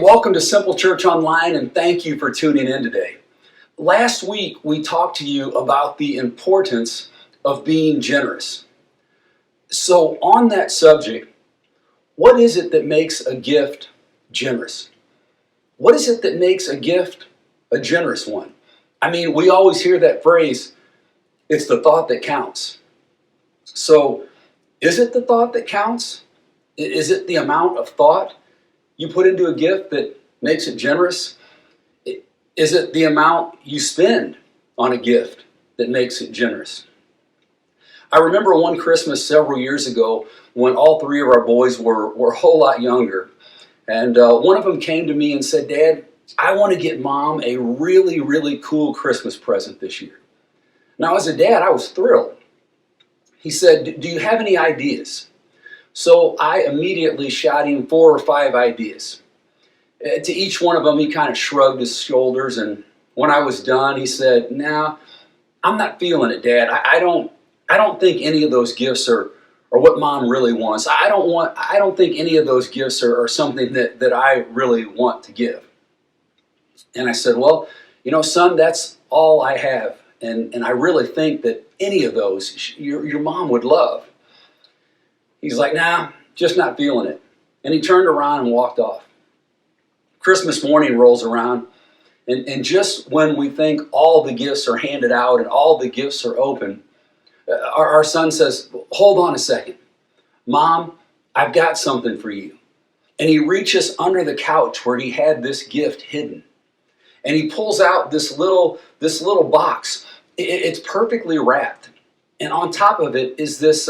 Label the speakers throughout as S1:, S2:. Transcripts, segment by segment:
S1: welcome to Simple Church Online, and thank you for tuning in today. Last week, we talked to you about the importance of being generous. So, on that subject, what is it that makes a gift generous? What is it that makes a gift a generous one? I mean, we always hear that phrase, it's the thought that counts. So, is it the thought that counts? Is it the amount of thought you put into a gift that makes it generous? Is it the amount you spend on a gift that makes it generous? I remember one Christmas several years ago when all three of our boys were a whole lot younger. And one of them came to me and said, "Dad, I want to get Mom a really, really cool Christmas present this year." Now, as a dad, I was thrilled. He said, "Do you have any ideas?" So I immediately shot him 4 or 5 ideas. To each one of them, he kind of shrugged his shoulders, and when I was done, he said, "No, I'm not feeling it, Dad. I don't think any of those gifts are what Mom really wants. I don't think any of those gifts are something that I really want to give." And I said, "Well, son, that's all I have, and I really think that any of those your mom would love." He's like, "Nah, just not feeling it." And he turned around and walked off. Christmas morning rolls around, and just when we think all the gifts are handed out and all the gifts are open, our son says, "Hold on a second. Mom, I've got something for you." And he reaches under the couch where he had this gift hidden. And he pulls out this little box. It's perfectly wrapped. And on top of it is this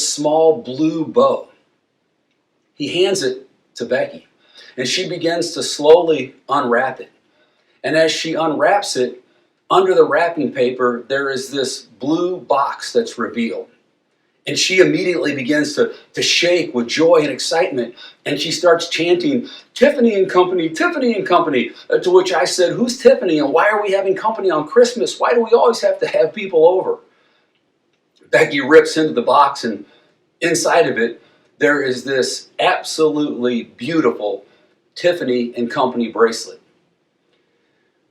S1: small blue bow. He hands it to Becky, and she begins to slowly unwrap it. And as she unwraps it, under the wrapping paper, there is this blue box that's revealed. And she immediately begins to shake with joy and excitement, and she starts chanting, "Tiffany and Company, Tiffany and Company," to which I said, "Who's Tiffany, and why are we having company on Christmas? Why do we always have to have people over?" Becky rips into the box, and inside of it, there is this absolutely beautiful Tiffany and Company bracelet.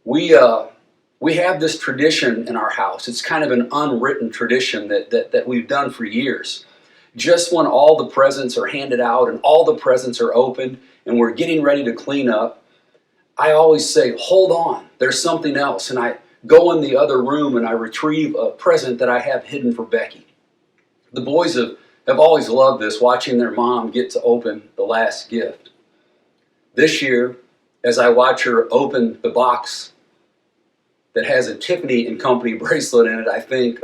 S1: We have this tradition in our house. It's kind of an unwritten tradition that we've done for years. Just when all the presents are handed out and all the presents are opened and we're getting ready to clean up, I always say, "Hold on, there's something else." And I go in the other room and I retrieve a present that I have hidden for Becky. The boys have always loved this, watching their mom get to open the last gift. This year, as I watch her open the box that has a Tiffany and Company bracelet in it, I think,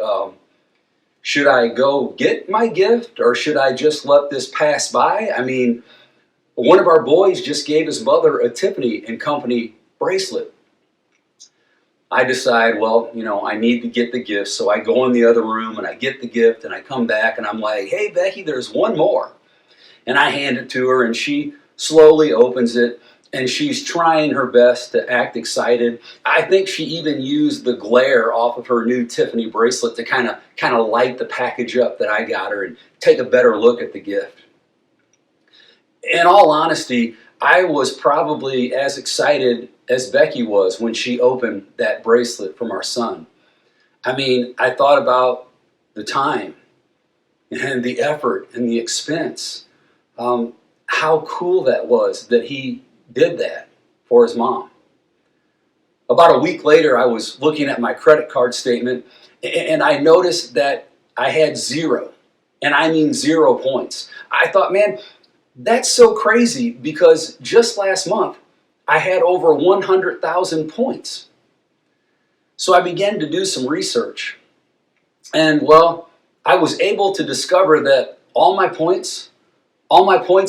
S1: should I go get my gift or should I just let this pass by? I mean, one of our boys just gave his mother a Tiffany and Company bracelet. I decide, well, I need to get the gift, so I go in the other room and I get the gift and I come back and I'm like, "Hey, Becky, there's one more." And I hand it to her and she slowly opens it and she's trying her best to act excited. I think she even used the glare off of her new Tiffany bracelet to kind of light the package up that I got her and take a better look at the gift. In all honesty, I was probably as excited as Becky was when she opened that bracelet from our son. I mean, I thought about the time and the effort and the expense. How cool that was that he did that for his mom. About a week later, I was looking at my credit card statement and I noticed that I had 0, and I mean 0 points. I thought, man, that's so crazy because just last month, I had over 100,000 points. So I began to do some research. And well, I was able to discover that all my points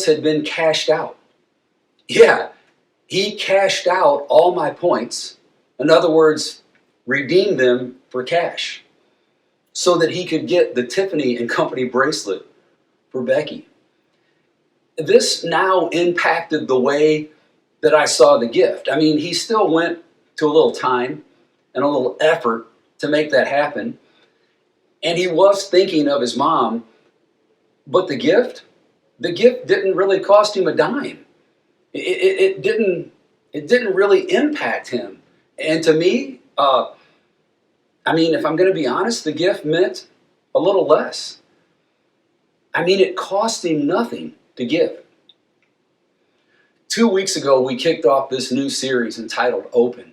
S1: had been cashed out. Yeah, he cashed out all my points. In other words, redeemed them for cash so that he could get the Tiffany and Company bracelet for Becky. This now impacted the way that I saw the gift. I mean, he still went to a little time and a little effort to make that happen. And he was thinking of his mom, but the gift didn't really cost him a dime. It didn't really impact him. And to me, I mean, if I'm going to be honest, the gift meant a little less. I mean, it cost him nothing to give. 2 weeks ago, we kicked off this new series entitled Open.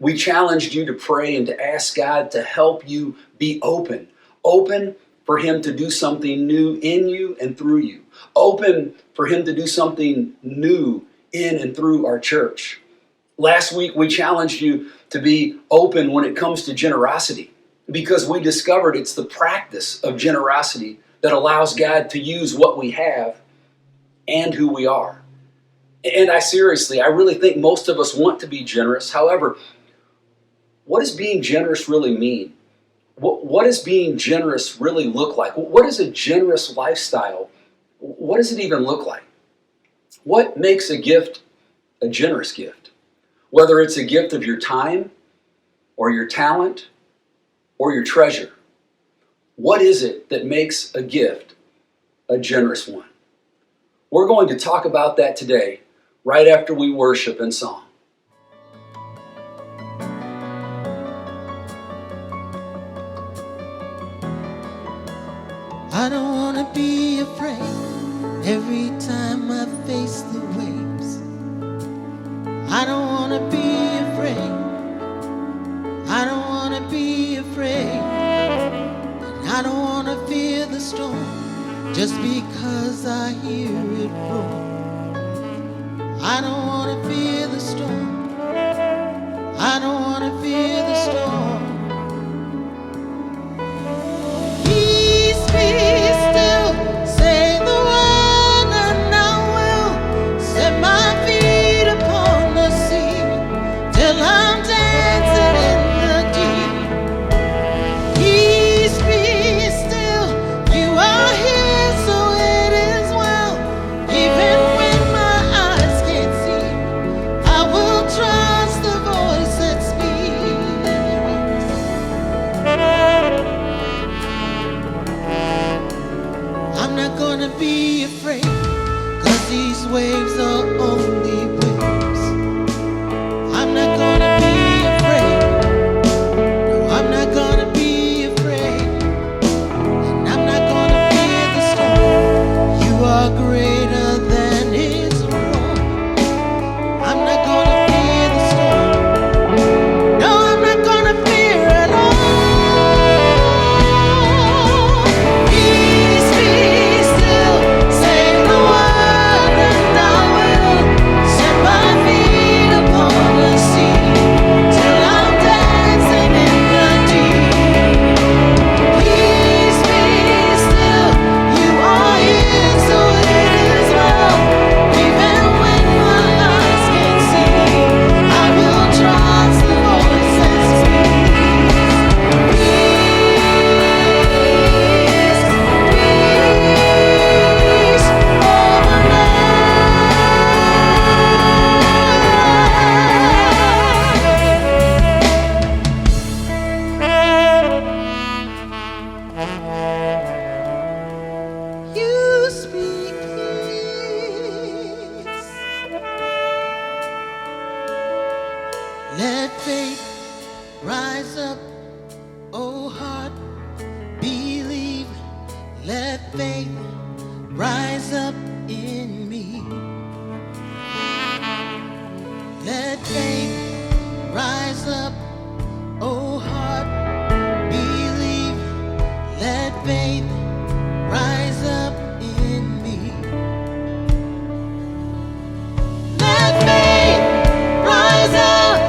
S1: We challenged you to pray and to ask God to help you be open. Open for Him to do something new in you and through you. Open for Him to do something new in and through our church. Last week, we challenged you to be open when it comes to generosity, because we discovered it's the practice of generosity that allows God to use what we have and who we are. And I really think most of us want to be generous. However, what does being generous really mean? What does being generous really look like? What is a generous lifestyle? What does it even look like? What makes a gift a generous gift? Whether it's a gift of your time or your talent or your treasure, what is it that makes a gift a generous one? We're going to talk about that today, right after we worship in song.
S2: I don't want to be afraid every time I face the waves. I don't want to be afraid. I don't want to be afraid. And I don't want to fear the storm just because I hear it roar. I don't want to fear the storm. I don't want to fear the storm. Peace be still, say the word and I will set my feet upon the sea till I'm dancing in the deep. Peace be still, you are here, so it is well. Even when my eyes can't see, I will trust the voice that speaks. I'm not gonna be afraid, 'cause these waves are only waves. I'm not gonna be afraid. No, I'm not gonna be afraid. And I'm not gonna fear the storm. You are greater than its roar. I'm not gonna fear the storm. No, I'm not gonna fear at all. Peace be still, say the word and I will set my feet upon the sea till I'm dancing in the deep. Peace be still, you are here, so it is well. Even when my eyes can't see, I will trust the voice that speaks. Peace over me. You speak peace. Let faith rise up, oh heart, believe. Let faith rise up in me. Let faith rise up, oh heart, believe. Let faith rise up in me. Let faith rise up,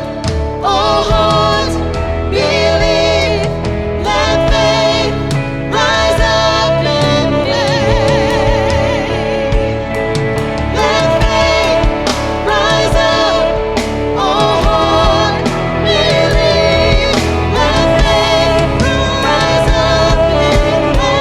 S2: oh heart, believe. Let faith rise up in me. Let faith rise up, oh heart, believe. Let faith rise up in me.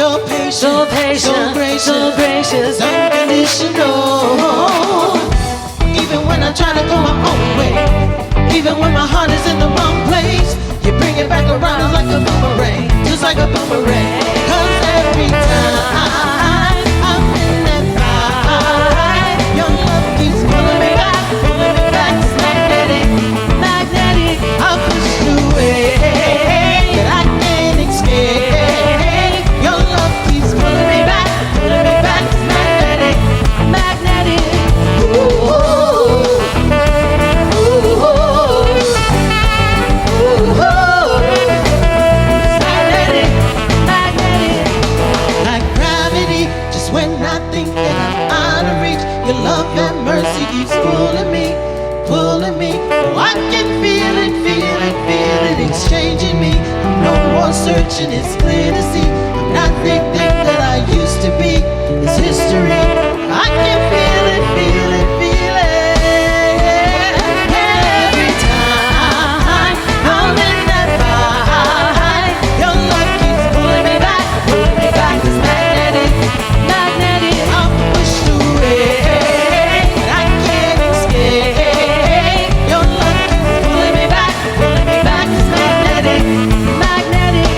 S2: so patient, so gracious, unconditional. Even when I try to go my own way, even when my heart is in the wrong place, you bring it back around like a boomerang, just like a boomerang. 'Cause every time I'm in that fight, your love keeps pulling me back. It's magnetic, magnetic. I push through it that I can't escape. Your love keeps pulling me back. It's magnetic, magnetic. Ooh, ooh, ooh, magnetic, magnetic. Like gravity, just when I think that I'm out of reach, your love and mercy keeps pulling me, pulling me. Oh, I can feel it, feel it, feel it. It's changing me. I'm no more searching, it's clear to see. I'm not the thing that I used to be. It's history. I can feel it, feel it, feel it. Every time I'm in that fight, your love keeps pulling me back. It's magnetic, magnetic. I'm pushed through it, I can't escape. Your love keeps pulling me back. It's magnetic, magnetic.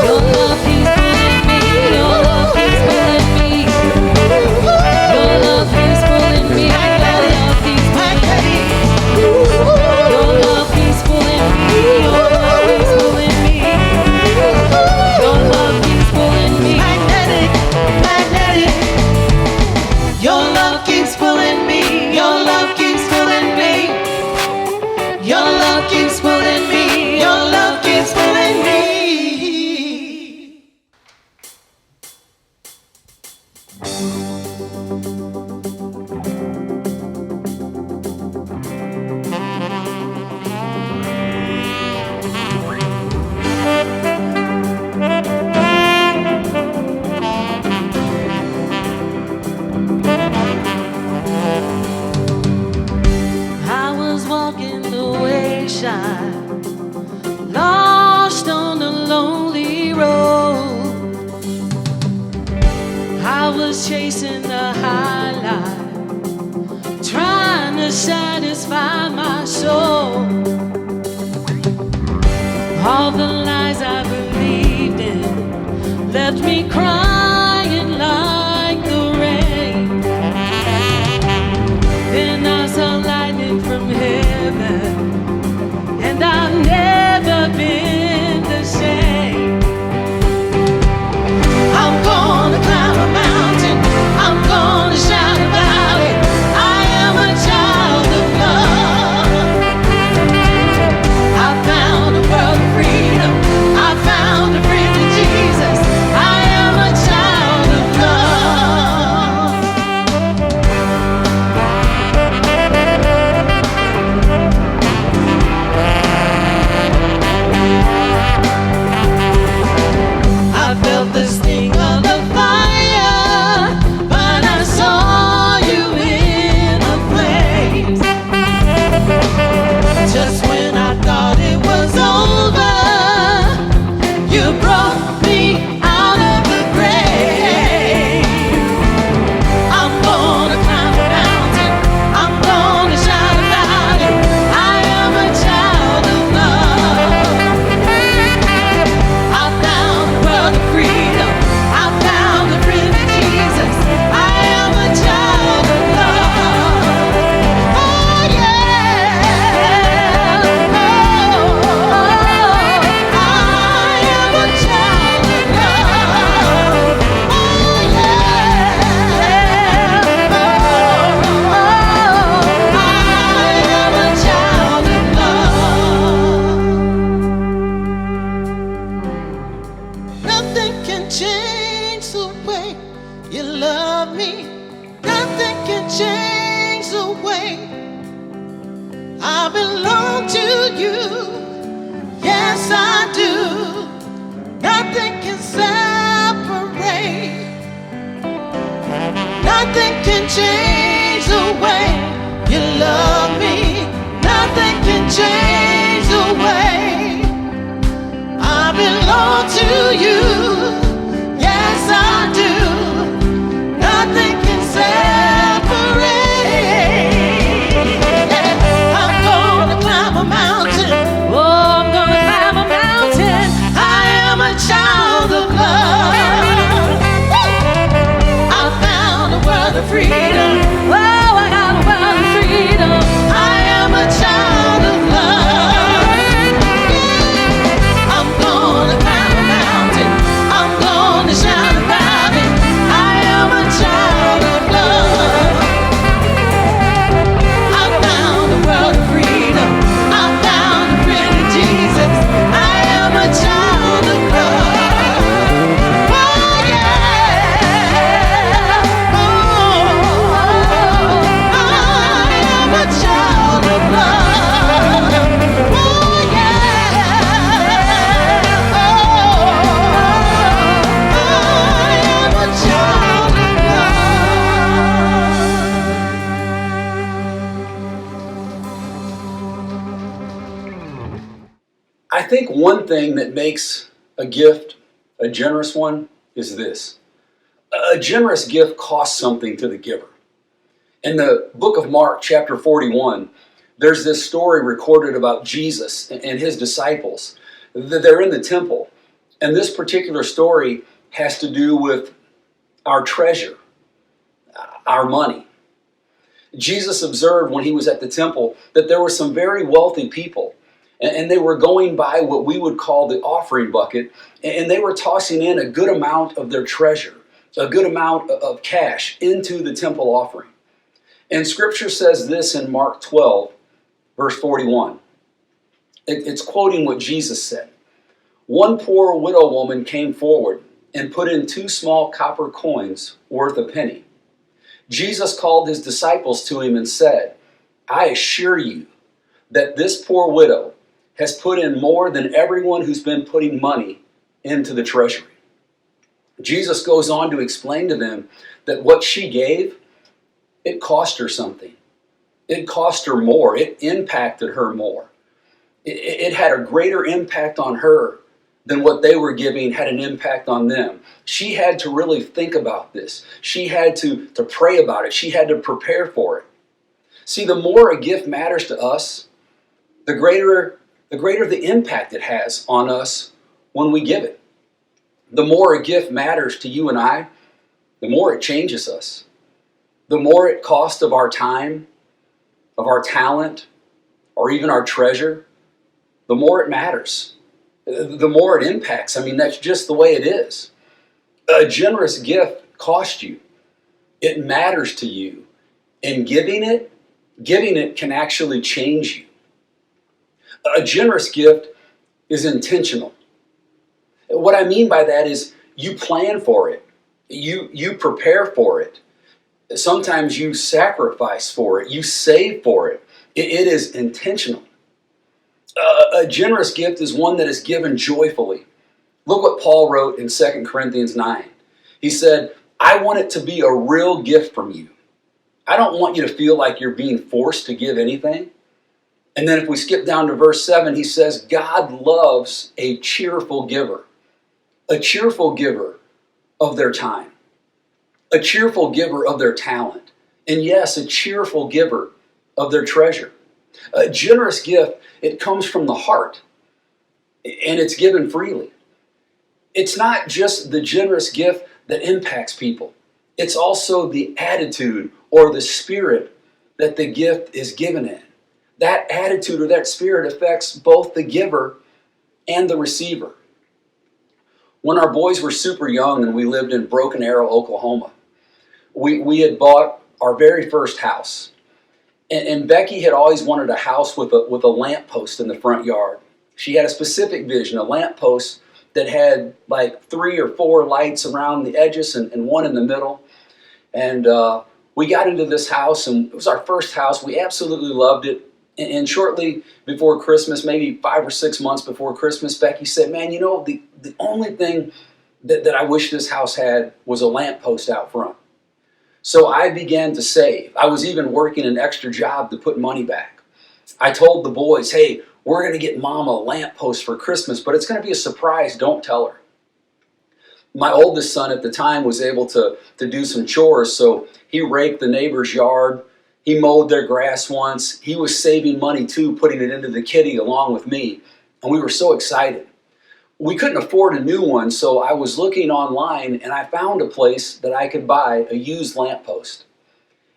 S2: Your love keeps pulling me. Your love keeps pulling me. Your love keeps pulling me. Your love keeps magnetic. Your love keeps pulling me. Your love keeps pulling me. Your love keeps pulling me. Magnetic, magnetic. Your love keeps pulling me. Your love keeps pulling me. Your love keeps pulling me. Your love keeps pulling me. I was walking the wayside, lost on a lonely road. I was chasing the high life, trying to satisfy my soul. All the lies I believed in left me crying like the rain. Then I saw lightning from heaven, and I've never been the same. I'm gonna climb a mountain, I'm gonna shout about it. I am a child of love. I found a world of freedom, I found a friend in Jesus. I am a child of love. I felt the sting of the fire, but I saw you in the flames. Just when I thought it was over, you brought me out of the grave. I'm gonna climb a mountain, I'm gonna shout about it. I am a child of love. I found a world of freedom, I found a friend in Jesus. I am a child of love. Oh yeah. Oh, I am a child of love. Oh yeah. I am a child of love. Nothing can change the way you love me. Nothing can change the way I belong to you. Yes, I do. Nothing can separate. Nothing can change the way you love me. Nothing can change the way I belong to you.
S1: think one thing that makes a gift a generous one is this. A generous gift costs something to the giver. In the book of Mark, chapter 41, there's this story recorded about Jesus and his disciples. They're in the temple. And this particular story has to do with our treasure, our money. Jesus observed when he was at the temple that there were some very wealthy people, and they were going by what we would call the offering bucket, and they were tossing in a good amount of their treasure, a good amount of cash into the temple offering. And Scripture says this in Mark 12, verse 41. It's quoting what Jesus said. One poor widow woman came forward and put in 2 small copper coins worth a penny. Jesus called his disciples to him and said, I assure you that this poor widow has put in more than everyone who's been putting money into the treasury. Jesus goes on to explain to them that what she gave, it cost her something. It cost her more. It impacted her more. It had a greater impact on her than what they were giving had an impact on them. She had to really think about this. She had to pray about it. She had to prepare for it. See, the more a gift matters to us, the greater the impact it has on us when we give it. The more a gift matters to you and I, the more it changes us. The more it costs of our time, of our talent, or even our treasure, the more it matters. The more it impacts. I mean, that's just the way it is. A generous gift costs you. It matters to you. And giving it can actually change you. A generous gift is intentional. What I mean by that is you plan for it. You prepare for it. Sometimes you sacrifice for it. You save for it. It is intentional. A generous gift is one that is given joyfully. Look what Paul wrote in 2 Corinthians 9. He said, I want it to be a real gift from you. I don't want you to feel like you're being forced to give anything. And then if we skip down to verse 7, he says, God loves a cheerful giver of their time, a cheerful giver of their talent, and yes, a cheerful giver of their treasure. A generous gift, it comes from the heart, and it's given freely. It's not just the generous gift that impacts people. It's also the attitude or the spirit that the gift is given in. That attitude or that spirit affects both the giver and the receiver. When our boys were super young and we lived in Broken Arrow, Oklahoma, we had bought our very first house. And Becky had always wanted a house with a lamppost in the front yard. She had a specific vision, a lamppost that had like 3 or 4 lights around the edges and one in the middle. And we got into this house, and it was our first house. We absolutely loved it. And shortly before Christmas, maybe 5 or 6 months before Christmas, Becky said, man, you know, the only thing that I wish this house had was a lamppost out front. So I began to save. I was even working an extra job to put money back. I told the boys, hey, we're going to get Mom a lamppost for Christmas, but it's going to be a surprise. Don't tell her. My oldest son at the time was able to do some chores, so he raked the neighbor's yard. He mowed their grass once. He was saving money too, putting it into the kitty along with me, and we were so excited. We couldn't afford a new one, so I was looking online and I found a place that I could buy a used lamppost.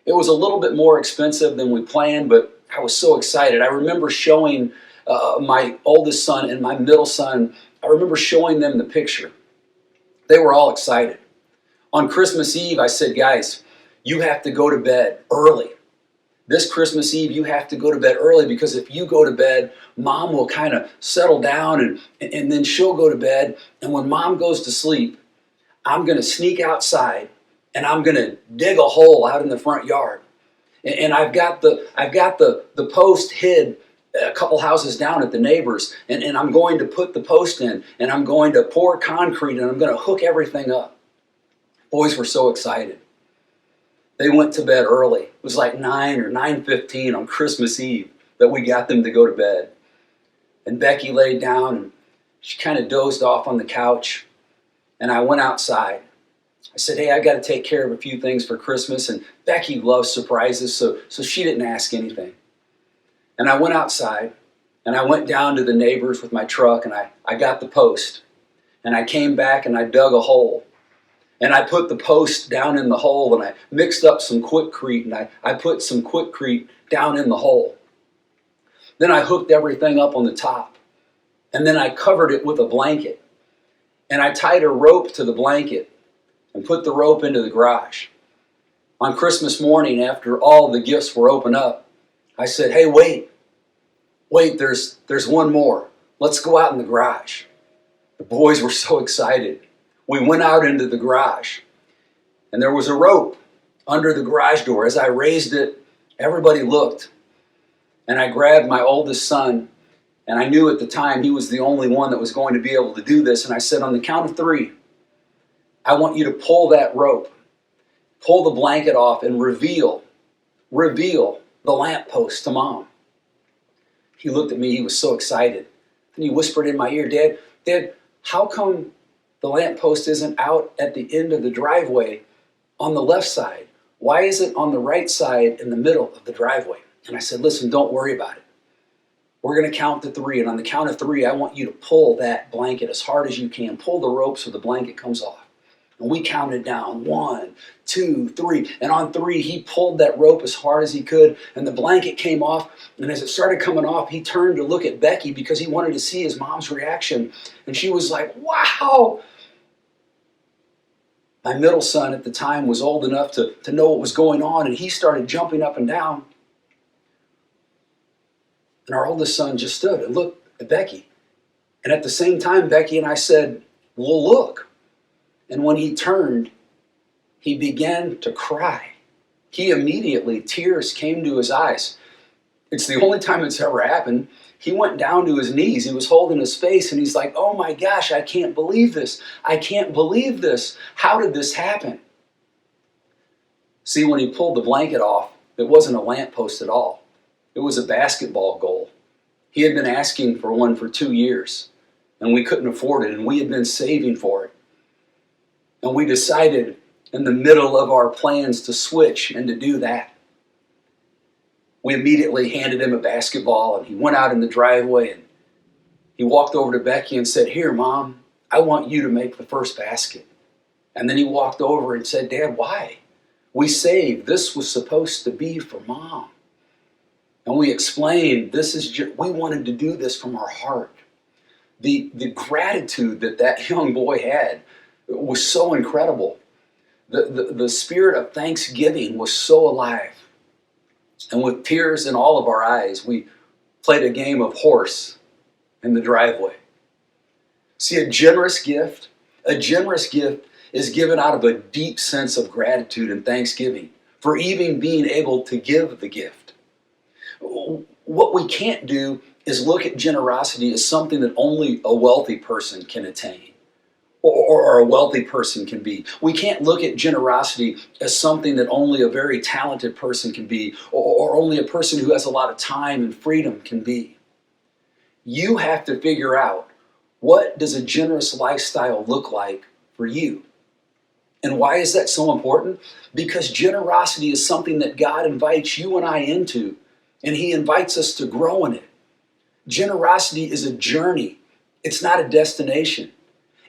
S1: It was a little bit more expensive than we planned, but I was so excited. I remember showing my oldest son and my middle son, I remember showing them the picture. They were all excited. On Christmas Eve, I said, guys, you have to go to bed early. This Christmas Eve, you have to go to bed early, because if you go to bed, Mom will kind of settle down and then she'll go to bed. And when Mom goes to sleep, I'm going to sneak outside and I'm going to dig a hole out in the front yard. And I've got the post hid a couple houses down at the neighbors, and I'm going to put the post in, and I'm going to pour concrete, and I'm going to hook everything up. Boys were so excited. They went to bed early. It was like 9 or 9:15 on Christmas Eve that we got them to go to bed. And Becky laid down and she kind of dozed off on the couch. And I went outside. I said, hey, I got to take care of a few things for Christmas. And Becky loves surprises, so she didn't ask anything. And I went outside and I went down to the neighbors with my truck and I got the post. And I came back and I dug a hole. And I put the post down in the hole and I mixed up some Quikrete and I put some Quikrete down in the hole. Then I hooked everything up on the top. And then I covered it with a blanket. And I tied a rope to the blanket and put the rope into the garage. On Christmas morning, after all the gifts were opened up, I said, hey, wait, there's one more. Let's go out in the garage. The boys were so excited. We went out into the garage, and there was a rope under the garage door. As I raised it, everybody looked, and I grabbed my oldest son, and I knew at the time he was the only one that was going to be able to do this, and I said, on the count of 3, I want you to pull that rope, pull the blanket off, and reveal the lamppost to Mom. He looked at me, he was so excited. And he whispered in my ear, Dad, how come the lamppost isn't out at the end of the driveway on the left side? Why is it on the right side in the middle of the driveway? And I said, listen, don't worry about it. We're going to count to 3, and on the count of 3, I want you to pull that blanket as hard as you can. Pull the rope so the blanket comes off. And we counted down 1, 2, 3. And on 3, he pulled that rope as hard as he could, and the blanket came off. And as it started coming off, he turned to look at Becky because he wanted to see his mom's reaction. And she was like, wow. My middle son at the time was old enough to know what was going on, and he started jumping up and down. And our oldest son just stood and looked at Becky. And at the same time, Becky and I said, well, look. And when he turned, he began to cry. He immediately, tears came to his eyes. It's the only time it's ever happened. He went down to his knees. He was holding his face and he's like, oh my gosh, I can't believe this. I can't believe this. How did this happen? See, when he pulled the blanket off, it wasn't a lamppost at all. It was a basketball goal. He had been asking for one for 2 years and we couldn't afford it and we had been saving for it. And we decided in the middle of our plans to switch and to do that. We immediately handed him a basketball and he went out in the driveway and he walked over to Becky and said, here, Mom, I want you to make the first basket. And then he walked over and said, Dad, why? We saved. This was supposed to be for Mom. And we explained, we wanted to do this from our heart. The gratitude that young boy had was so incredible. The spirit of thanksgiving was so alive. And with tears in all of our eyes, we played a game of horse in the driveway. See, a generous gift is given out of a deep sense of gratitude and thanksgiving for even being able to give the gift. What we can't do is look at generosity as something that only a wealthy person can attain. Or a wealthy person can be. We can't look at generosity as something that only a very talented person can be, or only a person who has a lot of time and freedom can be. You have to figure out, what does a generous lifestyle look like for you? And why is that so important? Because generosity is something that God invites you and I into, and He invites us to grow in it. Generosity is a journey. It's not a destination.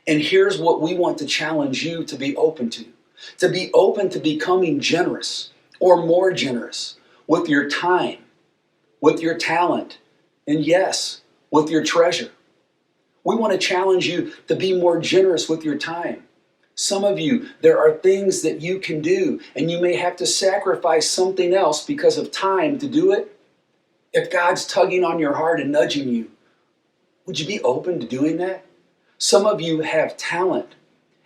S1: And here's what we want to challenge you to be open to be open to becoming generous or more generous with your time, with your talent, and yes, with your treasure. We want to challenge you to be more generous with your time. Some of you, there are things that you can do, and you may have to sacrifice something else because of time to do it. If God's tugging on your heart and nudging you, would you be open to doing that? Some of you have talent,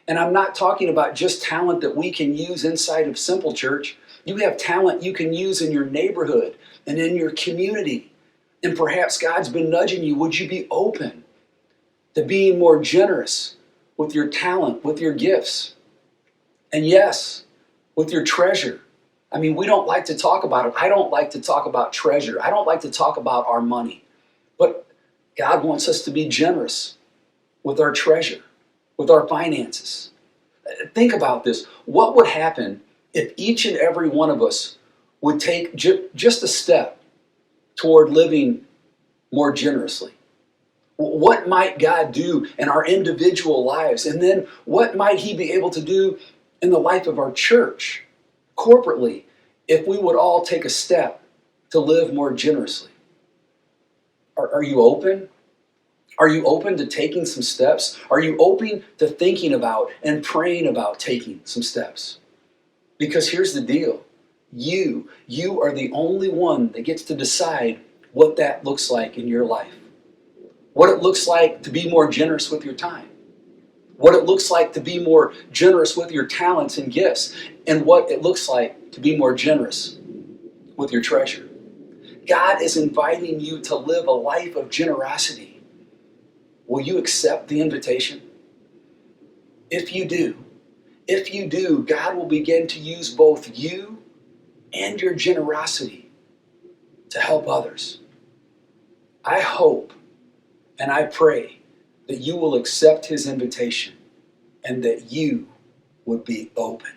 S1: and I'm not talking about just talent that we can use inside of Simple Church. You have talent you can use in your neighborhood and in your community, and perhaps God's been nudging you. Would you be open to being more generous with your talent, with your gifts, and yes, with your treasure? I mean, we don't like to talk about it. I don't like to talk about treasure. I don't like to talk about our money. But God wants us to be generous with our treasure, with our finances. Think about this. What would happen if each and every one of us would take just a step toward living more generously? What might God do in our individual lives? And then what might He be able to do in the life of our church, corporately, if we would all take a step to live more generously? Are you open? Are you open to taking some steps? Are you open to thinking about and praying about taking some steps? Because here's the deal. You are the only one that gets to decide what that looks like in your life. What it looks like to be more generous with your time. What it looks like to be more generous with your talents and gifts. And what it looks like to be more generous with your treasure. God is inviting you to live a life of generosity. Will you accept the invitation? If you do, God will begin to use both you and your generosity to help others. I hope and I pray that you will accept His invitation and that you would be open.